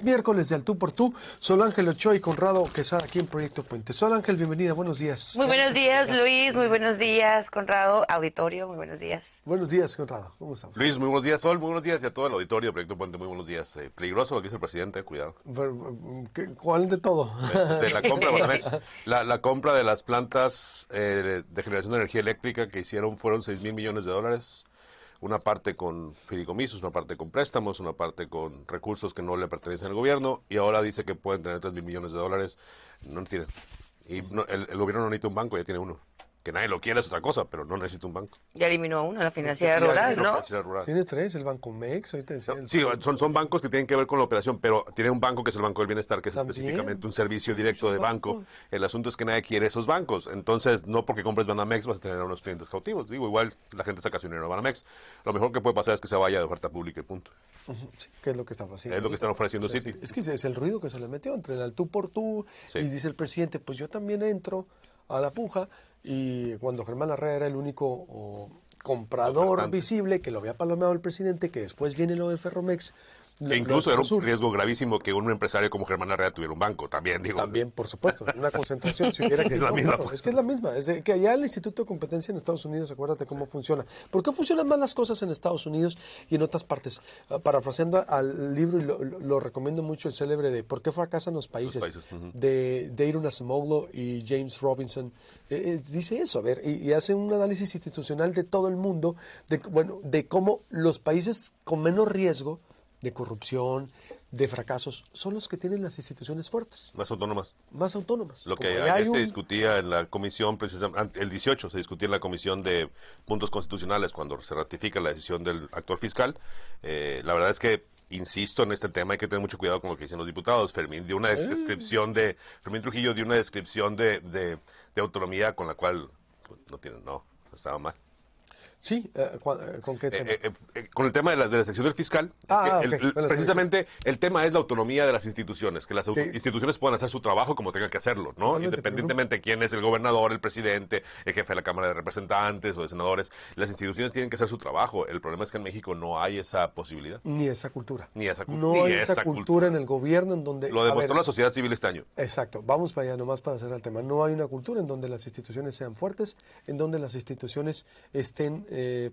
miércoles de Al Tú por Tú. Sol Ángel Ochoa y Conrado Quesada aquí en Proyecto Puente. Sol Ángel, bienvenida, buenos días. Muy buenos días, Luis, muy buenos días, Conrado, auditorio, muy buenos días. Buenos días, Conrado, ¿cómo estamos? Luis, muy buenos días, Sol, muy buenos días, y a todo el auditorio de Proyecto Puente, muy buenos días. Peligroso lo que dice el presidente, cuidado. ¿Cuál de todo? De la compra de Banamex. La compra de las plantas de generación de energía eléctrica que hicieron fueron $6,000 millones. Una parte con fideicomisos, una parte con préstamos, una parte con recursos que no le pertenecen al gobierno, y ahora dice que pueden tener $3,000 millones. No tienen. Y el gobierno no necesita un banco, ya tiene uno. Que nadie lo quiera es otra cosa, pero no necesita un banco. Ya eliminó uno, la financiera rural, ¿no? Tienes tres, el Banco Mex, ahorita decía. Sí, son bancos que tienen que ver con la operación, pero tiene un banco que es el Banco del Bienestar, que es específicamente un servicio directo de banco. El asunto es que nadie quiere esos bancos. Entonces, no porque compres Banamex vas a tener a unos clientes cautivos. Digo, igual la gente saca su dinero de Banamex. Lo mejor que puede pasar es que se vaya de oferta pública y punto. Sí, ¿qué es lo que está haciendo? Es lo que están ofreciendo Citi. Es que es el ruido que se le metió entre el Al Tú por Tú, sí. Y dice el presidente, pues yo también entro a la puja. Y cuando Germán Larrea era el único comprador visible, que lo había palomeado el presidente, que después viene lo de Ferromex. Que incluso era un riesgo gravísimo que un empresario como Germán Larrea tuviera un banco, también digo. También, por supuesto, una concentración. Si hubiera que, es la misma. Es que es la misma. Es que allá el Instituto de Competencia en Estados Unidos, acuérdate cómo funciona. ¿Por qué funcionan más las cosas en Estados Unidos y en otras partes? Parafraseando al libro, y lo recomiendo mucho, el célebre de ¿Por qué fracasan los países? De Daron Acemoglu y James Robinson. Dice eso, a ver, y hace un análisis institucional de todo el mundo, de cómo los países con menos riesgo de corrupción, de fracasos, son los que tienen las instituciones fuertes. Más autónomas. Más autónomas. Lo que ayer se discutía en la comisión, precisamente, el 18 se discutía en la comisión de puntos constitucionales cuando se ratifica la decisión del actor fiscal. La verdad es que, insisto en este tema, hay que tener mucho cuidado con lo que dicen los diputados. Fermín Trujillo dio una descripción de autonomía con la cual estaba mal. Sí, ¿con qué tema? Con el tema de la sección del fiscal. Precisamente el tema es la autonomía de las instituciones, que las instituciones puedan hacer su trabajo como tengan que hacerlo, ¿no? Independientemente de quién es el gobernador, el presidente, el jefe de la Cámara de Representantes o de senadores, las instituciones tienen que hacer su trabajo. El problema es que en México no hay esa posibilidad. Ni esa cultura. No hay esa cultura en el gobierno en donde... Lo demostró la sociedad civil este año. Exacto. Vamos para allá nomás para cerrar el tema. No hay una cultura en donde las instituciones sean fuertes, en donde las instituciones estén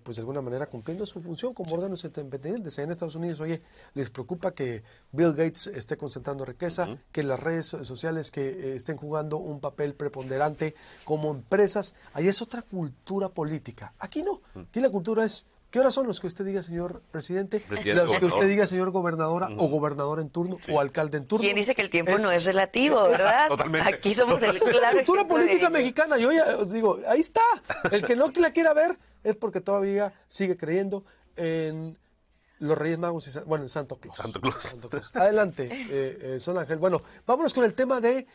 pues de alguna manera cumpliendo su función como órganos independientes. En Estados Unidos, oye, les preocupa que Bill Gates esté concentrando riqueza, que las redes sociales que estén jugando un papel preponderante como empresas. Ahí es otra cultura política. Aquí no. Aquí la cultura es: ¿qué horas son los que usted diga, señor presidente? Los que usted diga, señor gobernadora, o gobernador en turno, o alcalde en turno. ¿Quién dice que el tiempo no es relativo, verdad? Totalmente. Aquí somos el claro la cultura política mexicana. Yo ya os digo, ahí está. El que no la quiera ver es porque todavía sigue creyendo en los Reyes Magos y en Santo Claus. Santo Claus. Adelante, Sol Ángel. Bueno, vámonos con el tema de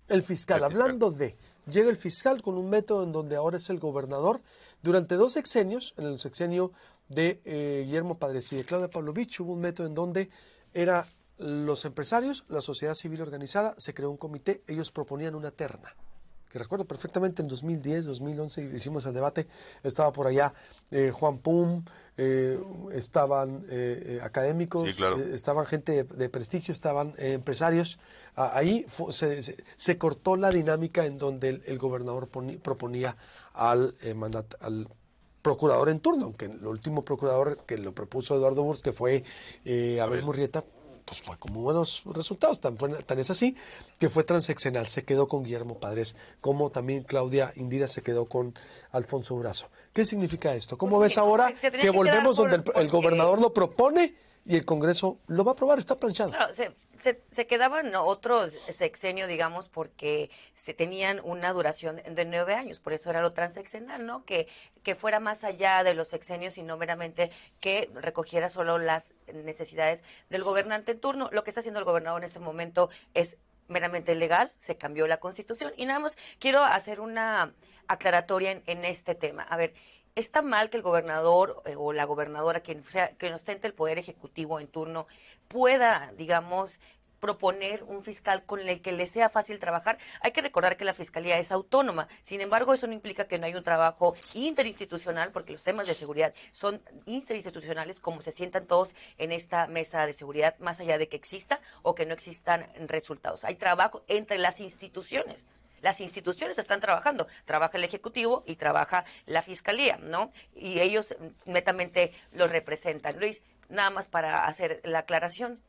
el fiscal. Hablando de, llega el fiscal con un método en donde ahora es el gobernador. Durante 2 sexenios, en el sexenio de Guillermo Padres y de Claudia Pavlovich, hubo un método en donde era los empresarios, la sociedad civil organizada, se creó un comité, ellos proponían una terna. Que recuerdo perfectamente en 2010, 2011 hicimos el debate, estaba por allá Juan Pum, estaban académicos, sí, claro. Estaban gente de prestigio, estaban empresarios. Ahí se cortó la dinámica en donde el gobernador proponía al procurador en turno, aunque el último procurador que lo propuso Eduardo Burrs, que fue Abel Murrieta, pues fue como buenos resultados, tan es así que fue transeccional, se quedó con Guillermo Padres, como también Claudia Indira se quedó con Alfonso Durazo. ¿Qué significa esto? ¿Cómo ves ahora que volvemos donde el gobernador lo propone y el Congreso lo va a aprobar? Está planchado. Claro, se quedaban otros sexenio, digamos, porque tenían una duración de 9 años, por eso era lo transeccional, ¿no? Que fuera más allá de los sexenios y no meramente que recogiera solo las necesidades del gobernante en turno. Lo que está haciendo el gobernador en este momento es meramente legal, se cambió la Constitución y nada más quiero hacer una aclaratoria en este tema. A ver, está mal que el gobernador o la gobernadora, quien ostente el poder ejecutivo en turno, pueda, digamos, proponer un fiscal con el que le sea fácil trabajar. Hay que recordar que la Fiscalía es autónoma, sin embargo eso no implica que no hay un trabajo interinstitucional, porque los temas de seguridad son interinstitucionales, como se sientan todos en esta mesa de seguridad, más allá de que exista o que no existan resultados. Hay trabajo entre las instituciones. Las instituciones están trabajando, trabaja el Ejecutivo y trabaja la Fiscalía, ¿no? Y ellos netamente los representan. Luis, nada más para hacer la aclaración,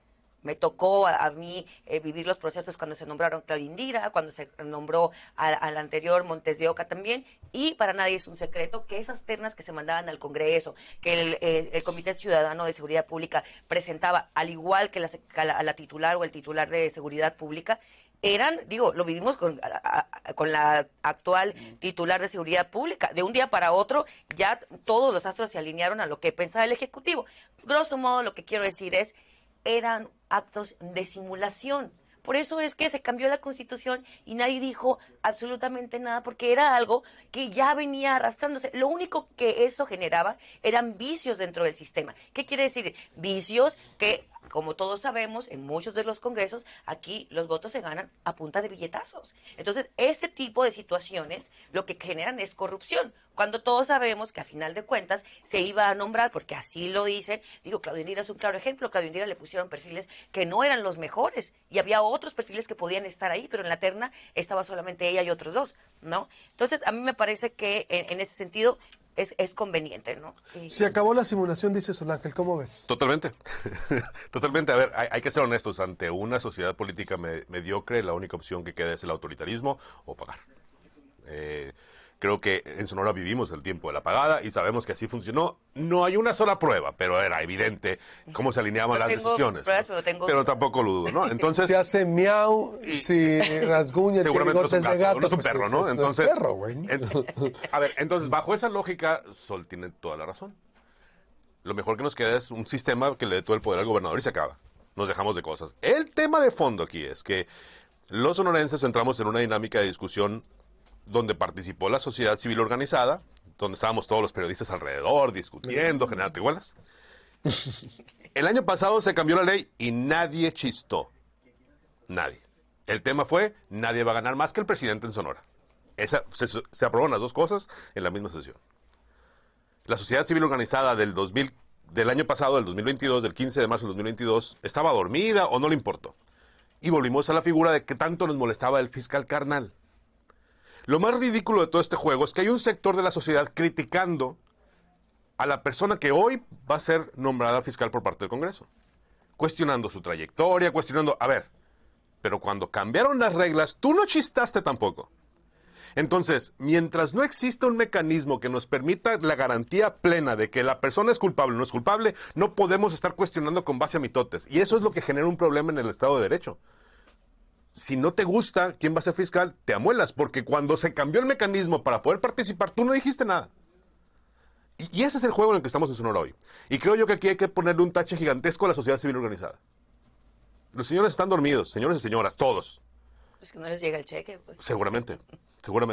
me tocó a mí vivir los procesos cuando se nombraron Claudia Indira, cuando se nombró al anterior Montes de Oca también, y para nadie es un secreto que esas ternas que se mandaban al Congreso, que el Comité Ciudadano de Seguridad Pública presentaba, al igual que la titular o el titular de Seguridad Pública, eran, lo vivimos con la actual titular de Seguridad Pública. De un día para otro, ya todos los astros se alinearon a lo que pensaba el Ejecutivo. Grosso modo, lo que quiero decir es, eran actos de simulación. Por eso es que se cambió la Constitución y nadie dijo absolutamente nada, porque era algo que ya venía arrastrándose. Lo único que eso generaba eran vicios dentro del sistema. ¿Qué quiere decir? Vicios que, como todos sabemos, en muchos de los congresos, aquí los votos se ganan a punta de billetazos. Entonces, este tipo de situaciones lo que generan es corrupción. Cuando todos sabemos que a final de cuentas se iba a nombrar, porque así lo dicen, Claudia Indira es un claro ejemplo. Claudia Indira le pusieron perfiles que no eran los mejores y había otros perfiles que podían estar ahí, pero en la terna estaba solamente ella y otros dos, ¿no? Entonces, a mí me parece que en ese sentido es conveniente, ¿no? Se acabó la simulación, dice Solángel, ¿cómo ves? Totalmente. Totalmente. A ver, hay que ser honestos. Ante una sociedad política mediocre, la única opción que queda es el autoritarismo o pagar. Creo que en Sonora vivimos el tiempo de la pagada y sabemos que así funcionó. No hay una sola prueba, pero era evidente cómo se alineaban las decisiones. Pruebas, ¿no? pero Pero tampoco lo dudo, ¿no? Entonces, se hace miau, si rasguña, tiene bigotes de gato. No es un perro, ¿no? Entonces, no es perro, güey. A ver, entonces, bajo esa lógica, Sol tiene toda la razón. Lo mejor que nos queda es un sistema que le dé todo el poder al gobernador y se acaba. Nos dejamos de cosas. El tema de fondo aquí es que los sonorenses entramos en una dinámica de discusión donde participó la sociedad civil organizada, donde estábamos todos los periodistas alrededor, discutiendo, generando igualas. El año pasado se cambió la ley y nadie chistó. Nadie. El tema fue, nadie va a ganar más que el presidente en Sonora. Se aprobaron las dos cosas en la misma sesión. La sociedad civil organizada del año pasado, del 2022, del 15 de marzo del 2022, estaba dormida o no le importó. Y volvimos a la figura de que tanto nos molestaba el fiscal carnal. Lo más ridículo de todo este juego es que hay un sector de la sociedad criticando a la persona que hoy va a ser nombrada fiscal por parte del Congreso. Cuestionando su trayectoria, a ver, pero cuando cambiaron las reglas, tú no chistaste tampoco. Entonces, mientras no exista un mecanismo que nos permita la garantía plena de que la persona es culpable o no es culpable, no podemos estar cuestionando con base a mitotes. Y eso es lo que genera un problema en el Estado de Derecho. Si no te gusta quién va a ser fiscal, te amuelas, porque cuando se cambió el mecanismo para poder participar, tú no dijiste nada. Y ese es el juego en el que estamos en Sonora hoy. Y creo yo que aquí hay que ponerle un tache gigantesco a la sociedad civil organizada. Los señores están dormidos, señores y señoras, todos. Es que no les llega el cheque, pues. Seguramente.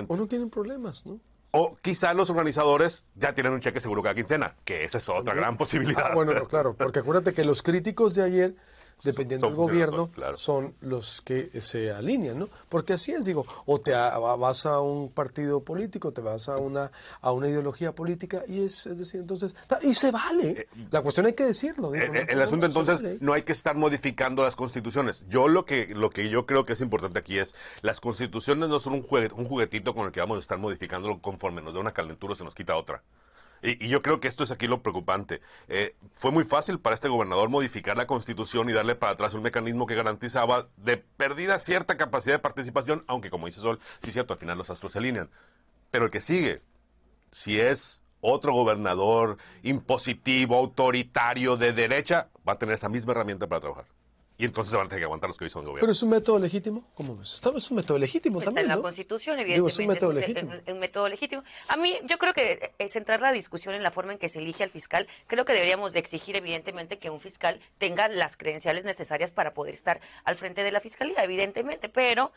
O no tienen problemas, ¿no? O quizá los organizadores ya tienen un cheque seguro cada quincena, que esa es otra gran posibilidad. Bueno, no, claro, porque acuérdate que los críticos de ayer, dependiendo del gobierno, claro, son los que se alinean, ¿no? Porque así es, o te vas a un partido político, te vas a una ideología política, y es decir, entonces, y se vale. La cuestión hay que decirlo. El asunto entonces, no hay que estar modificando las constituciones. Yo lo que yo creo que es importante aquí es, las constituciones no son un juguetito con el que vamos a estar modificándolo conforme nos da una calentura o se nos quita otra. Y yo creo que esto es aquí lo preocupante. Fue muy fácil para este gobernador modificar la Constitución y darle para atrás un mecanismo que garantizaba de perdida cierta capacidad de participación, aunque como dice Sol, sí es cierto, al final los astros se alinean. Pero el que sigue, si es otro gobernador impositivo, autoritario, de derecha, va a tener esa misma herramienta para trabajar. Y entonces se van a tener que aguantar los que hoy son gobierno. ¿Pero es un método legítimo? ¿Cómo ves? Es un método legítimo también, está en ¿no? la Constitución, evidentemente. Es un método legítimo. Un método legítimo. A mí, yo creo que centrar la discusión en la forma en que se elige al fiscal, creo que deberíamos de exigir, evidentemente, que un fiscal tenga las credenciales necesarias para poder estar al frente de la fiscalía, evidentemente, pero,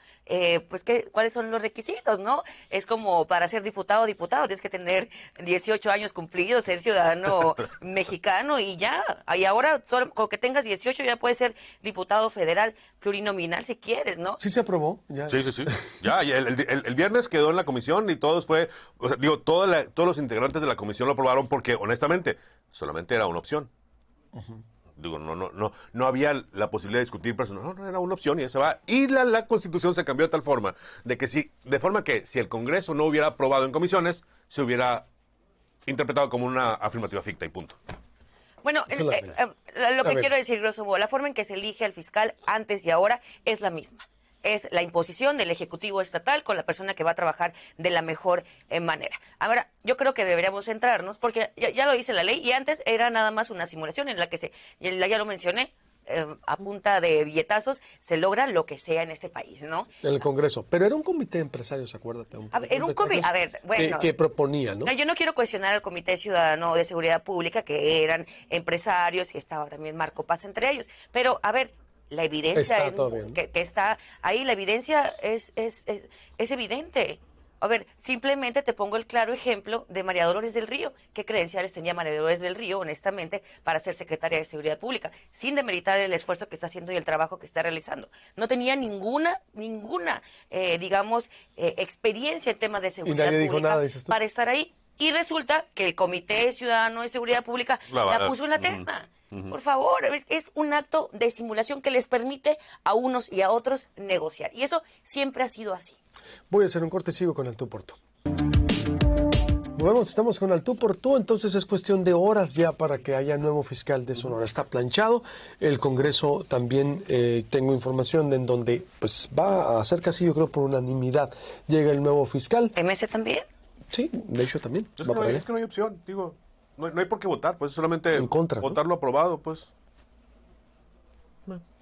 ¿cuáles son los requisitos, no? Es como para ser diputado, tienes que tener 18 años cumplidos, ser ciudadano mexicano y ya. Y ahora, solo con que tengas 18 ya puedes ser diputado diputado federal plurinominal si quieres, ¿no? Sí se aprobó. Ya. Sí. Ya, y el viernes quedó en la comisión y todos todos los integrantes de la comisión lo aprobaron porque, honestamente, solamente era una opción. Digo, no había la posibilidad de discutir, pero no era una opción y esa va. Y la Constitución se cambió de tal forma de forma que si el Congreso no hubiera aprobado en comisiones, se hubiera interpretado como una afirmativa ficta y punto. Bueno, lo que quiero decir, grosso modo, la forma en que se elige al fiscal antes y ahora es la misma. Es la imposición del Ejecutivo Estatal con la persona que va a trabajar de la mejor manera. Ahora, yo creo que deberíamos centrarnos, porque ya lo dice la ley, y antes era nada más una simulación en la que ya lo mencioné, a punta de billetazos se logra lo que sea en este país, ¿no? En el Congreso. Pero era un comité de empresarios, acuérdate. Que proponía, ¿no? Yo no quiero cuestionar al Comité Ciudadano de Seguridad Pública, que eran empresarios, y estaba también Marco Paz entre ellos. Pero, a ver, la evidencia que está ahí, la evidencia es evidente. A ver, simplemente te pongo el claro ejemplo de María Dolores del Río. ¿Qué credenciales tenía María Dolores del Río, honestamente, para ser secretaria de Seguridad Pública? Sin demeritar el esfuerzo que está haciendo y el trabajo que está realizando. No tenía ninguna, experiencia en temas de seguridad pública para estar ahí. Y resulta que el Comité Ciudadano de Seguridad Pública la puso en la terna. Por favor, es un acto de simulación que les permite a unos y a otros negociar. Y eso siempre ha sido así. Voy a hacer un corte, sigo con el tú por tú. Bueno, estamos con el tú por tú, entonces es cuestión de horas ya para que haya nuevo fiscal de Sonora. Está planchado. El Congreso también, tengo información en donde pues va a ser casi, yo creo, por unanimidad. Llega el nuevo fiscal. ¿MS también? Sí, de hecho también. Es que no hay opción, digo. No hay por qué votar, pues solamente en contra, votarlo aprobado, pues.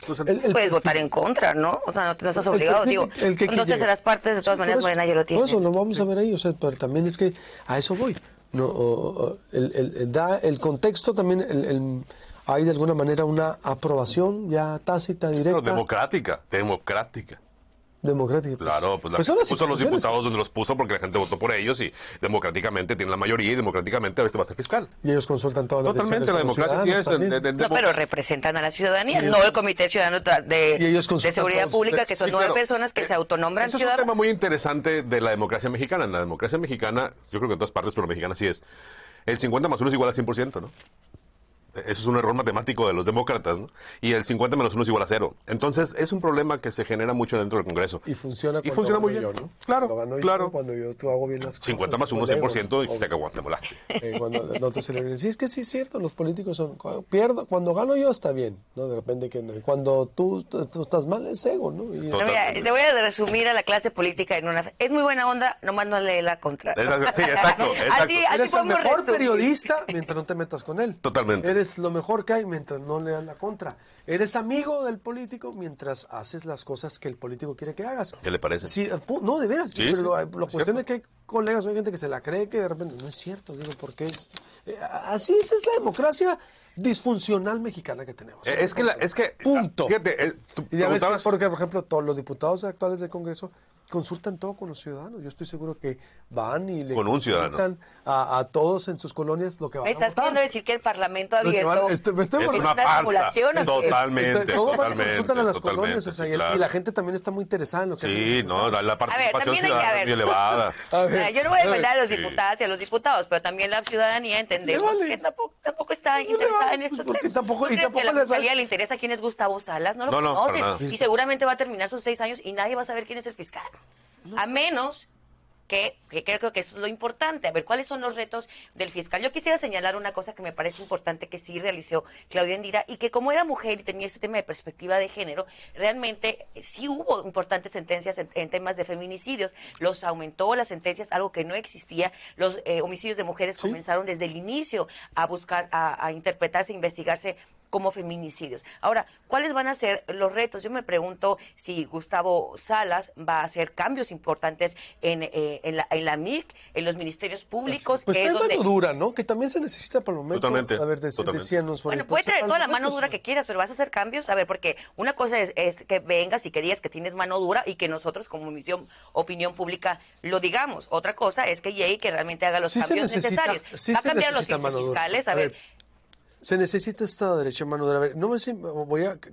Puedes votar en contra, ¿no? O sea, no estás obligado, dos terceras partes, de todas maneras, Morena ya lo tiene. Por eso lo vamos a ver ahí, o sea, pero también es que a eso voy. No, da el contexto también, hay de alguna manera una aprobación ya tácita, directa. Pero democrática. Claro, pues la gente puso a los diputados donde los puso porque la gente votó por ellos y democráticamente tienen la mayoría y democráticamente a veces va a ser fiscal. Y ellos consultan todas las decisiones. Totalmente, la democracia sí es. No, pero representan a la ciudadanía, no el Comité Ciudadano de Seguridad Pública, que son 9 personas que se autonombran ciudadanos. Es un tema muy interesante de la democracia mexicana. En la democracia mexicana, yo creo que en todas partes, pero en mexicana sí es. El 50 más 1 es igual a 100%, ¿no? Eso es un error matemático de los demócratas, ¿no? Y el 50 menos 1 es igual a 0. Entonces, es un problema que se genera mucho dentro del Congreso. Y funciona muy bien. Yo, ¿no? Claro. Cuando yo hago bien las cosas. 50 más 1, 100%, y te aguanta, molaste. Cuando no te celebren. Sí, es que sí es cierto, los políticos son... Cuando gano yo está bien, ¿no? De repente, cuando tú estás mal, es ego, ¿no? Mira, te voy a resumir a la clase política en una... Es muy buena onda, nomás no lee la contra. Sí, exacto. Así eres el mejor periodista mientras no te metas con él. Totalmente. Eres lo mejor que hay mientras no le das la contra. Eres amigo del político mientras haces las cosas que el político quiere que hagas. ¿Qué le parece? Sí, no, de veras. Sí, pero la cuestión es que hay colegas, hay gente que se la cree que de repente no es cierto. Digo, porque así es la democracia disfuncional mexicana que tenemos. Es que punto. Fíjate, y ya ves que porque, por ejemplo, todos los diputados actuales del Congreso consultan todo con los ciudadanos. Yo estoy seguro que van y le consultan a todos en sus colonias lo que van a votar. ¿Me estás queriendo decir que el Parlamento abierto es una farsa? Totalmente. Consultan a las colonias, o sea, y la gente también está muy interesada en lo que... Sí, no, la participación ciudadana es muy elevada. Yo no voy a defender a los diputados y a los diputados, pero también la ciudadanía entendemos que tampoco está interesada en estos temas. Tampoco a la Fiscalía le interesa quién es Gustavo Salas, no lo conocen. Y seguramente va a terminar sus 6 años y nadie va a saber quién es el fiscal. A menos que creo que eso es lo importante. A ver, ¿cuáles son los retos del fiscal? Yo quisiera señalar una cosa que me parece importante que sí realizó Claudia Endira y que como era mujer y tenía este tema de perspectiva de género, realmente sí hubo importantes sentencias en temas de feminicidios. Los aumentó las sentencias, algo que no existía. Los homicidios de mujeres comenzaron desde el inicio a buscar, a interpretarse, a investigarse como feminicidios. Ahora, ¿cuáles van a ser los retos? Yo me pregunto si Gustavo Salas va a hacer cambios importantes en la MIC, en los ministerios públicos. Pues trae mano dura, ¿no? Que también se necesita por el momento. Totalmente. A ver, decíanos. Bueno, puede traer toda la mano dura que quieras, pero vas a hacer cambios. A ver, porque una cosa es que vengas y que digas que tienes mano dura y que nosotros como opinión pública lo digamos. Otra cosa es que llegue y que realmente haga los cambios necesarios. Va a cambiar los fiscales, a ver. Se necesita Estado de Derecho, mano. A ver, no me sé,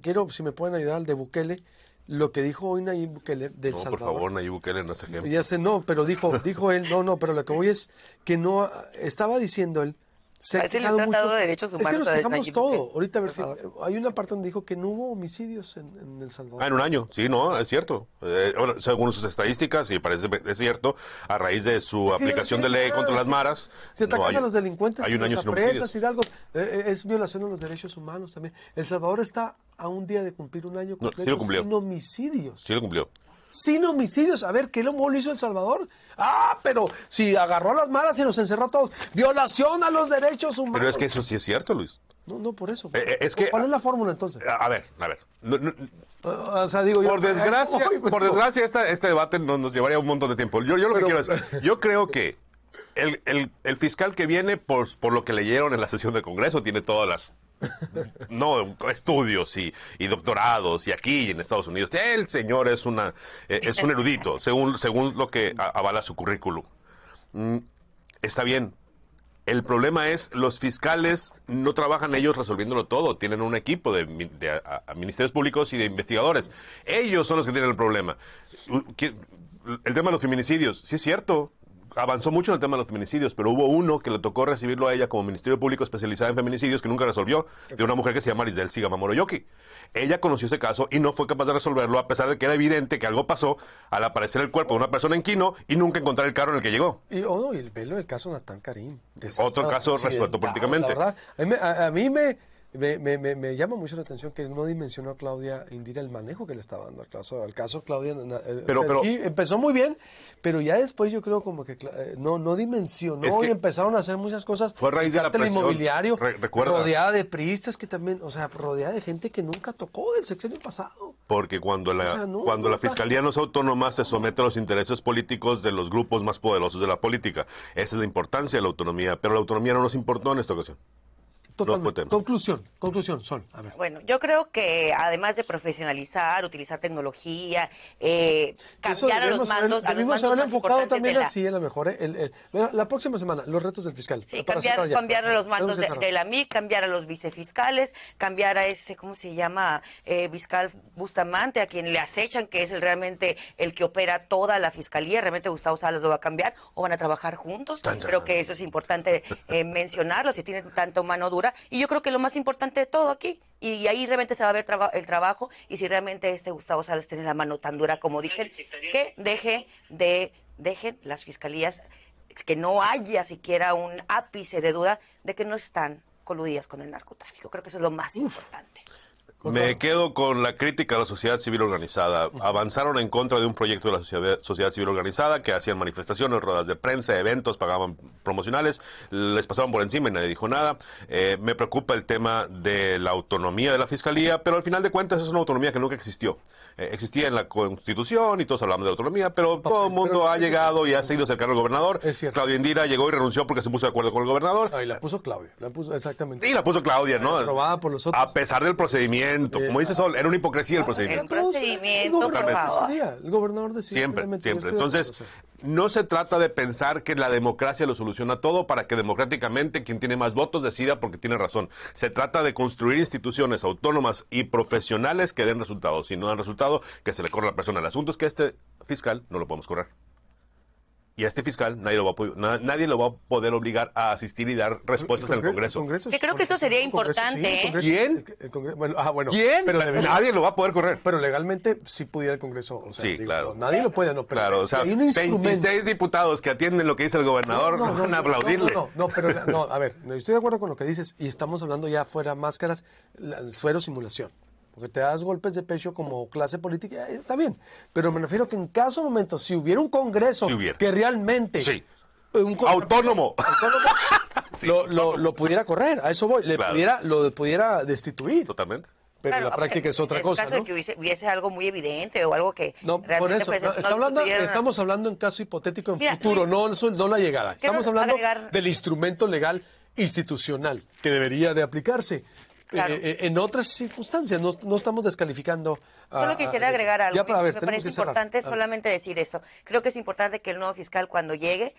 quiero, si me pueden ayudar, al de Bukele, lo que dijo hoy Nayib Bukele del Salvador. Por favor, Nayib Bukele no se ejemplo. Ya sé, no, pero dijo él, pero lo que voy es que no, estaba diciendo él, se ha quejado mucho. De derechos humanos. Es que nos quejamos Nayib todo. Bukele. Ahorita a ver si hay una parte donde dijo que no hubo homicidios en El Salvador. En un año, sí, no, es cierto. Según sus estadísticas, sí, es cierto, a raíz de su aplicación de ley contra las maras. Si atacas a los delincuentes, hay un año los sin apresas, Hidalgo, es violación a los derechos humanos también. El Salvador está a un día de cumplir un año completo sí lo cumplió. sin homicidios. Sí lo cumplió. Sin homicidios. A ver, ¿qué lo hizo El Salvador? Pero si agarró a las malas y los encerró a todos. Violación a los derechos humanos. Pero es que eso sí es cierto, Luis. No, por eso. ¿Cuál es la fórmula entonces? A ver. O sea, digo yo. Por desgracia, este debate nos llevaría un montto de tiempo. Yo lo que quiero es, yo creo que el fiscal que viene, por lo que leyeron en la sesión del Congreso, tiene todas las estudios y doctorados y aquí y en Estados Unidos. El señor es un erudito, según lo que avala su currículum. Está bien. El problema es, los fiscales no trabajan ellos resolviéndolo todo. Tienen un equipo de ministerios públicos y de investigadores. Ellos son los que tienen el problema. El tema de los feminicidios, sí es cierto. Avanzó mucho en el tema de los feminicidios, pero hubo uno que le tocó recibirlo a ella como Ministerio Público especializado en feminicidios que nunca resolvió, de una mujer que se llama Lisdel Sigama Moroyoki. Ella conoció ese caso y no fue capaz de resolverlo, a pesar de que era evidente que algo pasó al aparecer el cuerpo de una persona en Quino y nunca encontrar el carro en el que llegó. Y el velo del caso Natán Karim. Otro caso resuelto políticamente. La verdad, a mí me llama mucho la atención que no dimensionó a Claudia Indira el manejo que le estaba dando al caso Claudia. Pero sí, empezó muy bien, pero ya después yo creo como que no dimensionó y empezaron a hacer muchas cosas. Fue a raíz de la presión. Inmobiliario, recuerda, rodeada de priistas que también, rodeada de gente que nunca tocó del sexenio pasado. Porque cuando la Fiscalía no es autónoma, se somete a los intereses políticos de los grupos más poderosos de la política. Esa es la importancia de la autonomía, pero la autonomía no nos importó en esta ocasión. Conclusión, Sol. A ver. Bueno, yo creo que además de profesionalizar, utilizar tecnología, cambiar a los mandos. Debimos haber enfocado también así, a lo mejor. La próxima semana, los retos del fiscal. Sí, cambiar a los mandos de la MIC, cambiar a los vicefiscales, cambiar a ese, ¿cómo se llama? Fiscal Bustamante, a quien le acechan, que es realmente el que opera toda la fiscalía. Realmente Gustavo Salas lo va a cambiar o van a trabajar juntos. Creo que eso es importante mencionarlo, si tienen tanto mano dura. Y yo creo que lo más importante de todo aquí, y ahí realmente se va a ver el trabajo, y si realmente Gustavo Salas tiene la mano tan dura como dicen, que dejen las fiscalías, que no haya siquiera un ápice de duda de que no están coludidas con el narcotráfico. Creo que eso es lo más importante. Me quedo con la crítica a la sociedad civil organizada. Avanzaron en contra de un proyecto de la sociedad civil organizada que hacían manifestaciones, ruedas de prensa, eventos, pagaban promocionales, les pasaban por encima y nadie dijo nada. Me preocupa el tema de la autonomía de la Fiscalía, pero al final de cuentas es una autonomía que nunca existió. Existía en la Constitución y todos hablamos de autonomía, pero todo el mundo ha llegado y ha seguido cercano al gobernador. Es cierto. Claudia Indira llegó y renunció porque se puso de acuerdo con el gobernador. Y la puso Claudia, exactamente. Y la puso Claudia, ¿no? Aprobada por los otros. A pesar del procedimiento. Como dice Sol, era una hipocresía el procedimiento. El gobernador decidía. Siempre. Entonces, no se trata de pensar que la democracia lo soluciona todo para que democráticamente quien tiene más votos decida porque tiene razón. Se trata de construir instituciones autónomas y profesionales que den resultados. Si no dan resultado, que se le corra a la persona. El asunto es que este fiscal no lo podemos correr. Y a este fiscal nadie lo va a poder obligar a asistir y dar respuestas en el Congreso. Que creo que esto sería importante. ¿Quién? ¿Quién? Pero nadie lo va a poder correr. Pero legalmente sí pudiera el Congreso. Claro. Nadie lo puede, Claro, o sea, 26 diputados que atienden lo que dice el gobernador van a aplaudirle. A ver, estoy de acuerdo con lo que dices y estamos hablando ya fuera máscaras, suero simulación. Porque te das golpes de pecho como clase política, está bien. Pero me refiero que en caso momento, si hubiera un Congreso que realmente... Sí. Autónomo. Sí. Lo pudiera correr, a eso voy. Lo pudiera destituir. Totalmente. Pero la práctica es otra cosa, en caso de que hubiese algo muy evidente o algo que no, realmente... Por eso, estamos hablando en caso hipotético en futuro, no la llegada. Estamos hablando del instrumento legal institucional que debería de aplicarse. Claro. En otras circunstancias, no estamos descalificando. Solo quisiera agregar algo. Me parece importante solamente decir esto. Creo que es importante que el nuevo fiscal, cuando llegue,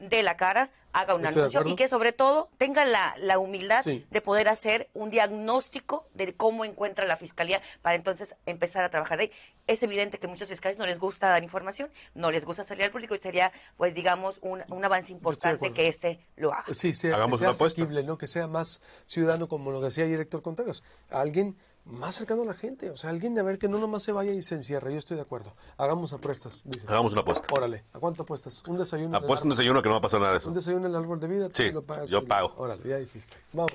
dé la cara, haga un Estoy de anuncio acuerdo. y que sobre todo tenga la humildad Sí. de poder hacer un diagnóstico de cómo encuentra la fiscalía para entonces empezar a trabajar de ahí. Es evidente que a muchos fiscales no les gusta dar información, no les gusta salir al público y sería, pues digamos, un avance importante acuerdo. que lo haga. Sí, Hagamos que sea una apuesta. asequible, ¿no? Que sea más ciudadano, como lo decía ayer Héctor Contreras. Alguien más cercano a la gente, o sea, alguien de ver que no nomás se vaya y se encierre. Yo estoy de acuerdo. Hagamos apuestas, dices. Hagamos una apuesta. Órale, ¿a cuánto apuestas? Un desayuno. en el Apuesta un árbol. desayuno que no va a pasar nada de eso. Un desayuno en el árbol de vida. tú Sí, lo pagas yo y- pago. Órale, ya dijiste. Vamos.